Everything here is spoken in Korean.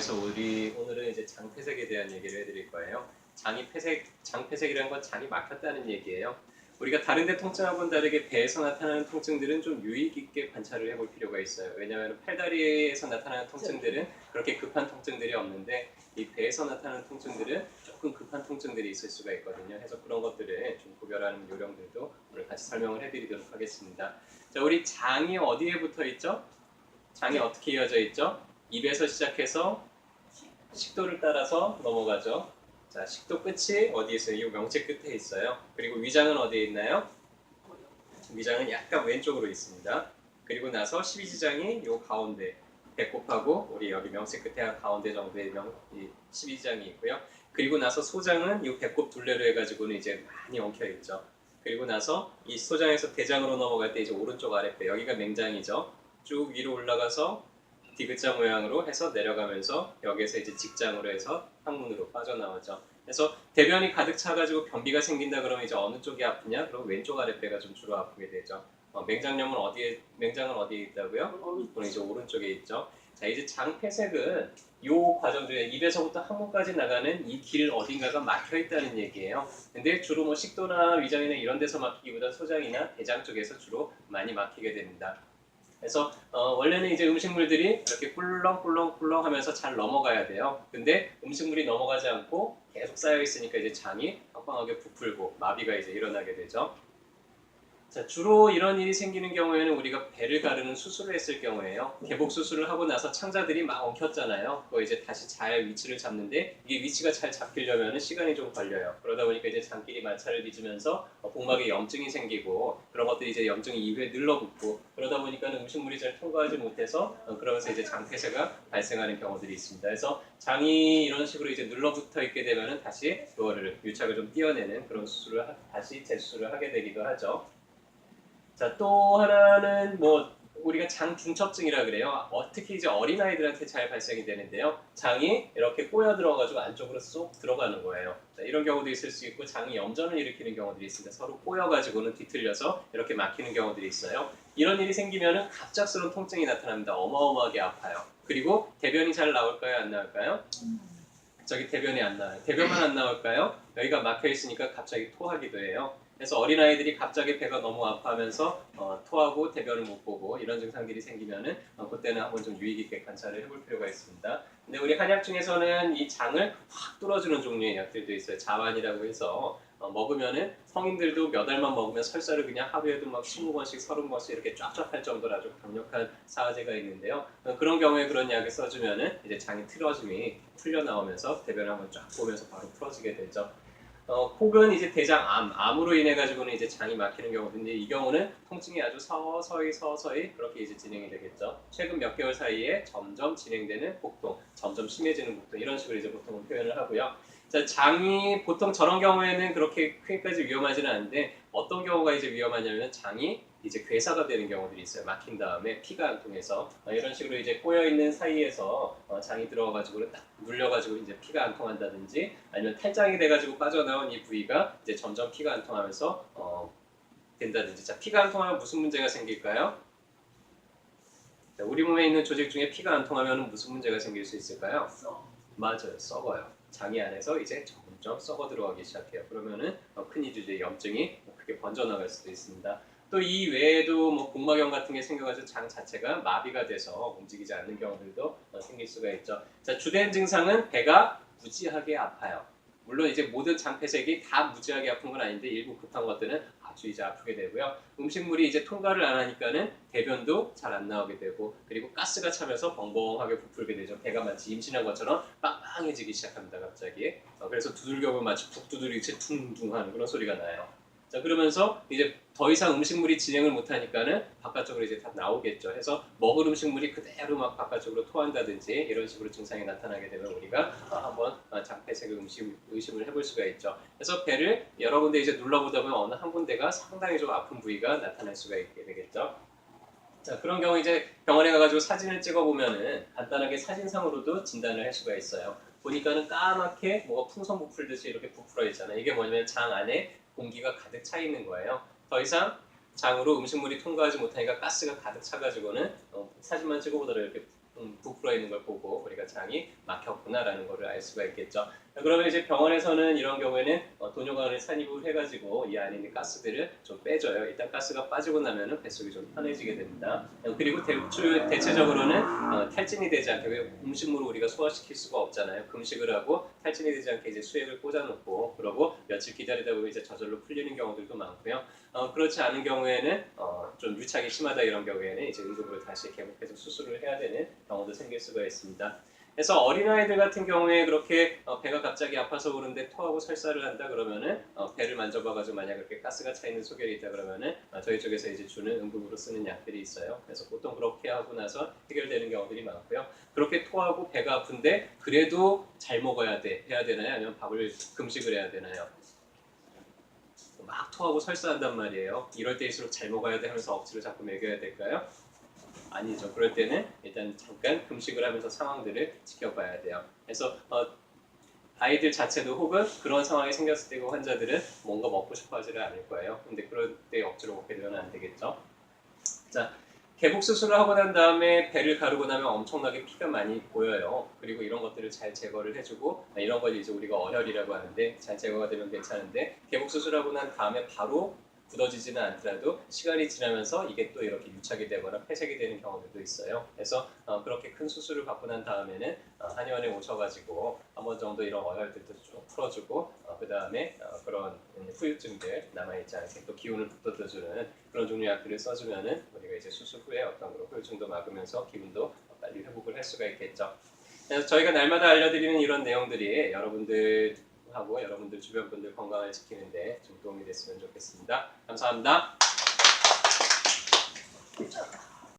그래서 오늘은 이제 장폐색에 대한 얘기를 해드릴 거예요. 장폐색이라는 건 장이 막혔다는 얘기예요. 우리가 다른 데 통증하고는 다르게 배에서 나타나는 통증들은 좀 유의 깊게 관찰을 해볼 필요가 있어요. 왜냐하면 팔다리에서 나타나는 통증들은 그렇게 급한 통증들이 없는데 이 배에서 나타나는 통증들은 조금 급한 통증들이 있을 수가 있거든요. 그래서 그런 것들을 좀 구별하는 요령들도 오늘 같이 설명을 해드리도록 하겠습니다. 자, 우리 장이 어디에 붙어 있죠? 장이 어떻게 이어져 있죠? 입에서 시작해서 식도를 따라서 넘어가죠. 자, 식도 끝이 어디에 있어요? 이 명체 끝에 있어요. 그리고 위장은 어디에 있나요? 위장은 약간 왼쪽으로 있습니다. 그리고 나서 십이지장이 요 가운데 배꼽하고 우리 여기 명체 끝에 가운데 정도의 이 십이지장이 있고요. 그리고 나서 소장은 이 배꼽 둘레로 해가지고는 이제 많이 엉켜 있죠. 그리고 나서 이 소장에서 대장으로 넘어갈 때 이제 오른쪽 아랫배 여기가 맹장이죠. 쭉 위로 올라가서 디귿자 모양으로 해서 내려가면서 여기에서 이제 직장으로 해서 항문으로 빠져나오죠. 그래서 대변이 가득 차가지고 변비가 생긴다 그러면 이제 어느 쪽이 아프냐? 그럼 왼쪽 아랫배가 좀 주로 아프게 되죠. 맹장염은 맹장은 어디에 있다고요? 그럼 이제 오른쪽에 있죠. 자, 이제 장폐색은 요 과정 중에 입에서부터 항문까지 나가는 이 길 어딘가가 막혀 있다는 얘기예요. 근데 주로 뭐 식도나 위장이나 이런 데서 막히기보다 소장이나 대장 쪽에서 주로 많이 막히게 됩니다. 그래서 원래는 이제 음식물들이 이렇게 꿀렁꿀렁꿀렁 하면서 잘 넘어가야 돼요. 근데 음식물이 넘어가지 않고 계속 쌓여 있으니까 이제 장이 빵빵하게 부풀고 마비가 이제 일어나게 되죠. 자, 주로 이런 일이 생기는 경우에는 우리가 배를 가르는 수술을 했을 경우에요. 개복 수술을 하고 나서 창자들이 막 엉켰잖아요. 그거 이제 다시 잘 위치를 잡는데 이게 위치가 잘 잡히려면 시간이 좀 걸려요. 그러다 보니까 이제 장끼리 마찰을 빚으면서 복막에 염증이 생기고 그런 것들이 이제 염증이 이후에 늘러붙고 그러다 보니까 음식물이 잘 통과하지 못해서 그러면서 이제 장폐쇄가 발생하는 경우들이 있습니다. 그래서 장이 이런 식으로 이제 눌러붙어 있게 되면은 다시 그거를 유착을 좀 띄어내는 그런 수술을 다시 재수술을 하게 되기도 하죠. 자, 또 하나는 뭐 우리가 장 중첩증이라 그래요. 특히 이제 어린아이들한테 잘 발생이 되는데요. 장이 이렇게 꼬여 들어가지고 안쪽으로 쏙 들어가는 거예요. 자, 이런 경우도 있을 수 있고 장이 염전을 일으키는 경우들이 있습니다. 서로 꼬여가지고는 뒤틀려서 이렇게 막히는 경우들이 있어요. 이런 일이 생기면은 갑작스러운 통증이 나타납니다. 어마어마하게 아파요. 그리고 대변이 잘 나올까요? 안 나올까요? 갑자기 대변이 안 나와요. 대변만 안 나올까요? 여기가 막혀 있으니까 갑자기 토하기도 해요. 그래서 어린아이들이 갑자기 배가 너무 아파하면서 토하고 대변을 못 보고 이런 증상들이 생기면은 그때는 한번 좀 유의 깊게 관찰을 해볼 필요가 있습니다. 근데 우리 한약 중에서는 이 장을 확 뚫어주는 종류의 약들도 있어요. 자반이라고 해서 먹으면은 성인들도 몇 알만 먹으면 설사를 그냥 하루에도 막 20번씩 30번씩 이렇게 쫙쫙 할 정도로 아주 강력한 사화제가 있는데요. 그런 경우에 그런 약을 써주면은 이제 장이 틀어짐이 풀려 나오면서 대변을 한번 쫙 보면서 바로 풀어지게 되죠. 혹은 이제 암으로 인해 가지고는 이제 장이 막히는 경우인데 이 경우는 통증이 아주 서서히 그렇게 이제 진행이 되겠죠. 최근 몇 개월 사이에 점점 진행되는 복통, 점점 심해지는 복통 이런 식으로 이제 보통 표현을 하고요. 자, 장이 보통 저런 경우에는 그렇게 크게까지 위험하지는 않은데 어떤 경우가 이제 위험하냐면 장이 이제 괴사가 되는 경우들이 있어요. 막힌 다음에 피가 안 통해서 이런 식으로 이제 꼬여 있는 사이에서 장이 들어가가지고 딱 눌려가지고 이제 피가 안 통한다든지 아니면 탈장이 돼가지고 빠져나온 이 부위가 이제 점점 피가 안 통하면서 된다든지. 자, 피가 안 통하면 무슨 문제가 생길까요? 자, 우리 몸에 있는 조직 중에 피가 안 통하면 무슨 문제가 생길 수 있을까요? 맞아요, 썩어요. 장이 안에서 이제 점점 썩어 들어가기 시작해요. 그러면은 큰일이죠. 염증이 크게 번져나갈 수도 있습니다. 또 이 외에도 뭐 복막염 같은 게 생겨가지고 장 자체가 마비가 돼서 움직이지 않는 경우들도 생길 수가 있죠. 자, 주된 증상은 배가 무지하게 아파요. 물론 이제 모든 장폐색이 다 무지하게 아픈 건 아닌데 일부 급한 것들은 아주 이제 아프게 되고요. 음식물이 이제 통과를 안 하니까는 대변도 잘 안 나오게 되고 그리고 가스가 차면서 벙벙하게 부풀게 되죠. 배가 마치 임신한 것처럼 빵빵해지기 시작합니다. 갑자기. 그래서 두들겨보면 마치 북 두드리듯이 퉁퉁한 그런 소리가 나요. 자, 그러면서 이제 더 이상 음식물이 진행을 못하니까는 바깥쪽으로 이제 다 나오겠죠. 해서 먹은 음식물이 그대로 막 바깥쪽으로 토한다든지 이런 식으로 증상이 나타나게 되면 우리가 한번 장폐색을 의심을 해볼 수가 있죠. 그래서 배를 여러 군데 이제 눌러보다 보면 어느 한 군데가 상당히 좀 아픈 부위가 나타날 수가 있게 되겠죠. 자, 그런 경우 이제 병원에 가가지고 사진을 찍어보면은 간단하게 사진상으로도 진단을 할 수가 있어요. 보니까는 까맣게 뭐가 풍선 부풀듯이 이렇게 부풀어 있잖아요. 이게 뭐냐면 장 안에 공기가 가득 차 있는 거예요. 더 이상 장으로 음식물이 통과하지 못하니까 가스가 가득 차가지고는 사진만 찍어보더라도 이렇게 부풀어 있는 걸 보고 우리가 장이 막혔구나라는 것을 알 수가 있겠죠. 그러면 이제 병원에서는 이런 경우에는 돈요강을 산입을 해가지고 이 안에 있는 가스들을 좀 빼줘요. 일단 가스가 빠지고 나면은 뱃속이 좀 편해지게 됩니다. 그리고 대체적으로는 탈진이 되지 않게, 왜 음식물을 우리가 소화시킬 수가 없잖아요. 금식을 하고 탈진이 되지 않게 이제 수액을 꽂아놓고 그러고 며칠 기다리다 보면 이제 저절로 풀리는 경우들도 많고요. 그렇지 않은 경우에는 좀 유착이 심하다 이런 경우에는 이제 응급으로 다시 개복해서 수술을 해야 되는 경우도 생길 수가 있습니다. 그래서 어린아이들 같은 경우에 그렇게 배가 갑자기 아파서 그런데 토하고 설사를 한다 그러면은 배를 만져봐가지고 만약 그렇게 가스가 차 있는 소견이 있다 그러면은 저희 쪽에서 이제 주는 응급으로 쓰는 약들이 있어요. 그래서 보통 그렇게 하고 나서 해결되는 경우들이 많고요. 그렇게 토하고 배가 아픈데 그래도 잘 먹어야 해야 되나요? 아니면 밥을 금식을 해야 되나요? 막 토하고 설사한단 말이에요. 이럴 때일수록 잘 먹어야 돼 하면서 억지로 자꾸 먹여야 될까요? 아니죠. 그럴 때는 일단 잠깐 금식을 하면서 상황들을 지켜봐야 돼요. 그래서 아이들 자체도 혹은 그런 상황이 생겼을 때 그 환자들은 뭔가 먹고 싶어 하지를 않을 거예요. 근데 그럴 때 억지로 먹게 되면 안 되겠죠. 자, 개복 수술을 하고 난 다음에 배를 가르고 나면 엄청나게 피가 많이 보여요. 그리고 이런 것들을 잘 제거를 해주고 이런 걸 이제 우리가 어혈이라고 하는데 잘 제거가 되면 괜찮은데 개복 수술하고 난 다음에 바로 굳어지지는 않더라도 시간이 지나면서 이게 또 이렇게 유착이 되거나 폐색이 되는 경우들도 있어요. 그래서 그렇게 큰 수술을 받고 난 다음에는 한의원에 오셔가지고 한 번 정도 이런 어혈들도 쭉 풀어주고 그 다음에 그런 후유증들 남아있지 않게 또 기운을 북돋워주는 그런 종류 약들을 써주면은 우리가 이제 수술 후에 어떤 그런 후유증도 막으면서 기분도 빨리 회복을 할 수가 있겠죠. 그래서 저희가 날마다 알려드리는 이런 내용들이 여러분들하고 여러분들 주변 분들 건강을 지키는데 좀 도움이 됐으면 좋겠습니다. 감사합니다.